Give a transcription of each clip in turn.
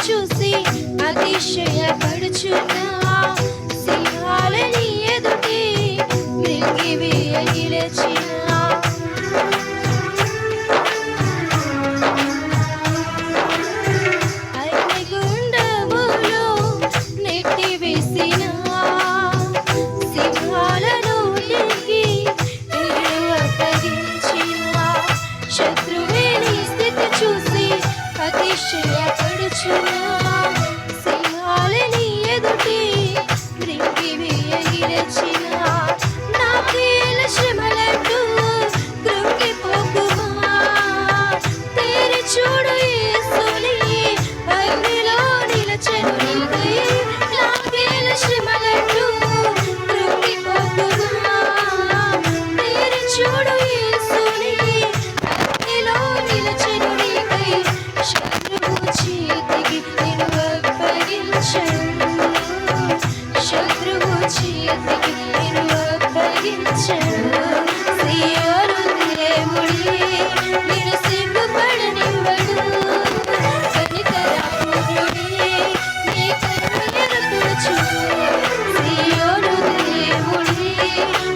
చూసి అతిశయపడుచున్నా సింహాలని ఎదుటి మృంగివేయ నిలచిన అగ్నిగుండములో నెట్టివేసిన సింహాల నోటికి అప్పగించిన శత్రువే నీ స్థితి చూసి అతిశయపడుచున్నా సింహాలని ఎదుటి మృంగివేయ నిలచిన నాకేల శ్రమలంటూ కృంగిపోకుమా తేరి చూడు యేసుని అగ్నిలో నిలచెను నీకై నాకేల శ్రమలంటూ కృంగిపోకుమా తేరి చూడు యేసుని అగ్నిలో నిలచెను నీకై శత్రువు చేతికి నిన్ను అప్పగించెను శత్రువు చేతికి నిన్ను అప్పగించెను సీయోను దేవుడే నిన్ను సిగ్గుపడనివ్వడు కనికరపూర్ణుడే నీ కన్నులను తుడుచును సీయోను దేవుడే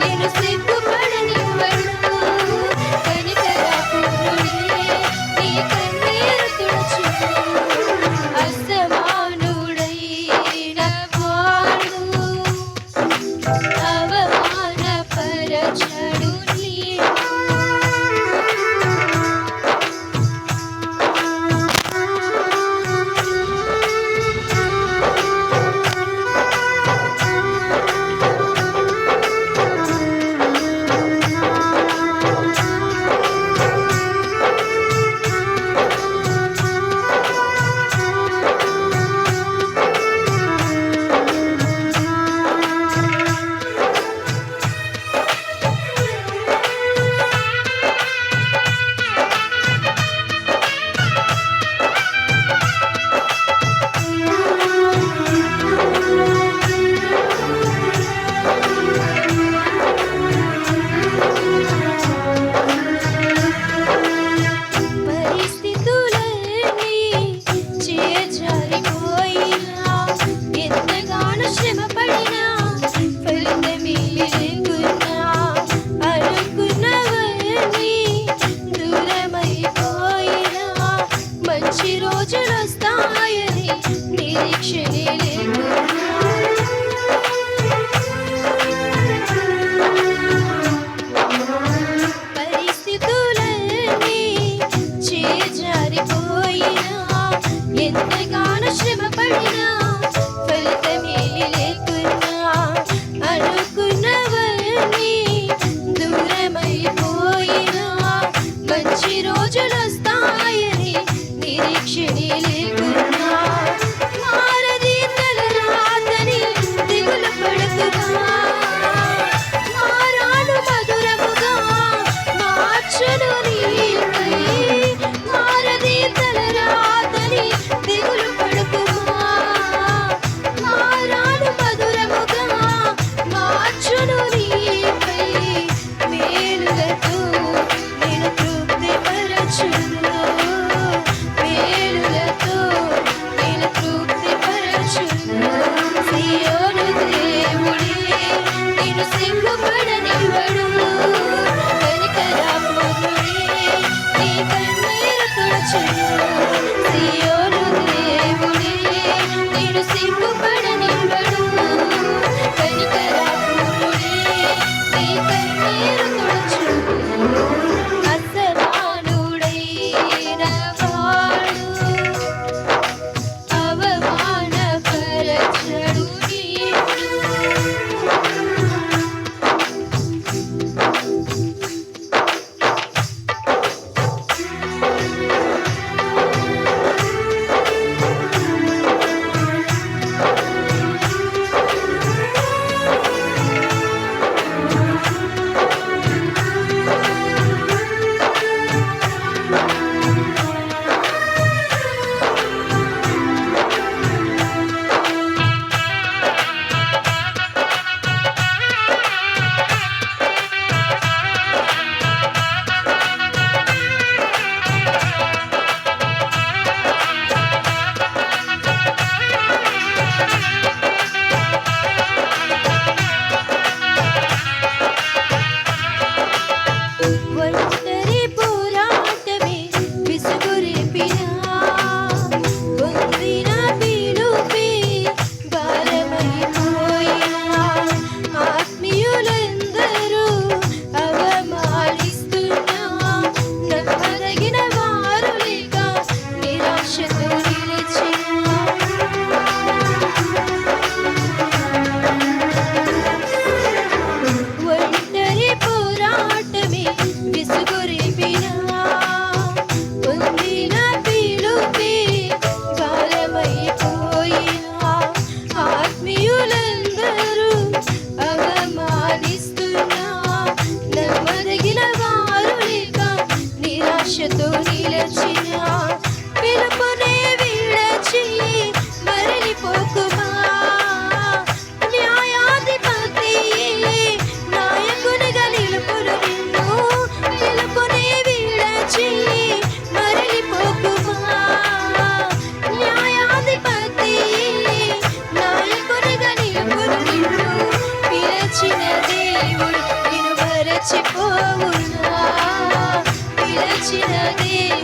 నిన్ను సిగ్గుపడనివ్వడు కనికరపూర్ణుడే నీ కన్నీరు తుడుచును అసమానుడైన వాడు అవమానపరచడు నీవు పరిస్థితులన్నీ చేజారిపోయినా ఎంతగానో శ్రమపడినా ఫలితమే లేకున్నా అనుకున్నవన్నీ దూరమైపోయినా మంచి రోజులొస్తాయని నిరీక్షణే లేకున్నా పరిస్థితులన్నీ చేజారిపోయినా ఎంతగానో శ్రమపడినా ఫలితమే లేకున్నా అనుకున్నవన్నీ దూరమైపోయినా మంచి రోజులొస్తాయని నిరీక్షణే లేకున్నా మారది తలరాతని దిగులు పడకుగా మారాను మధురముగా మార్చను నీకై మారది తలరాతని దిగులు దేవా